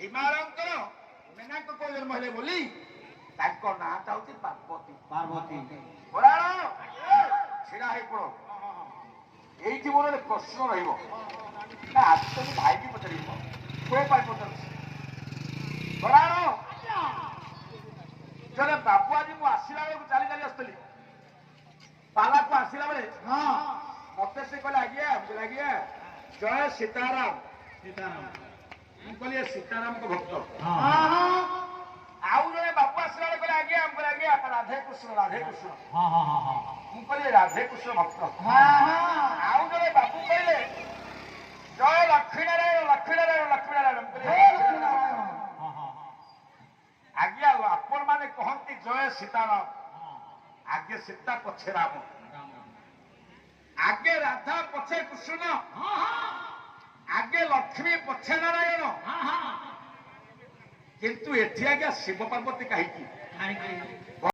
ହିମାଳୟଙ୍କର ମେନାଙ୍କ କୋଳ ଜନ୍ମ ହେଲେ ବୋଲି ତାଙ୍କ ନାଁଟା ହଉଛି ପାର୍ବତୀ। ପାର୍ବତୀ ପୁରାଣ ଛିଡା ହେଇ ପଡ। ଏଇଠି ମୋର ଗୋଟେ ପ୍ରଶ୍ନ ରହିବ ନା ଆଜି ତ ମୁଁ ଭାଇକି ପଚାରିବ ତୋ ପାଇଁ ପଚାରୁଛି। ପୁରାଣ ଜଣେ ବାବୁ ଆଜି ମୁଁ ଆସିଲା ବେଳକୁ ଚାଲି ଚାଲି ଆସୁଥିଲି ପାଲାକୁ ଆସିଲା ବେଳେ ମତେ ସେ କହିଲେ ଆଜ୍ଞା ଆଜ୍ଞା ଜୟ ସୀତାରାମ। ମୁଁ କହିଲି ସୀତାରାମଙ୍କ ଭକ୍ତ। ଆଉ ଜଣେ ବାବୁ ଆସିଲା ବେଳେ କହିଲେ ଆଜ୍ଞା ମୁଁ କହିଲି ଆଜ୍ଞା ରାଧେ କୃଷ୍ଣ ରାଧେ କୃଷ୍ଣ। ମୁଁ କହିଲି ରାଧେ କୃଷ୍ଣ ଭକ୍ତ। ଆଉ ଜଣେ ବାବୁ କହିଲେ ଜୟ ଲକ୍ଷ୍ମୀ ନାରାୟଣ ଲକ୍ଷ୍ମୀ ନାରାୟଣ ଲକ୍ଷ୍ମୀ ନାରାୟଣ। ମୁଁ କହିଲି ଆଜ୍ଞା ଆପଣ ମାନେ କହନ୍ତି ଜୟ ସୀତାରାମ ଆଗେ ସୀତା ପଛେ ରାମ ଆଗେ ରାଧା ପଛେ କୃଷ୍ଣ ଆଗେ ଲକ୍ଷ୍ମୀ ପଛେ ନାରାୟଣ କିନ୍ତୁ ଏଠି ଆଜ୍ଞା ଶିବ ପାର୍ବତୀ କାହିଁକି?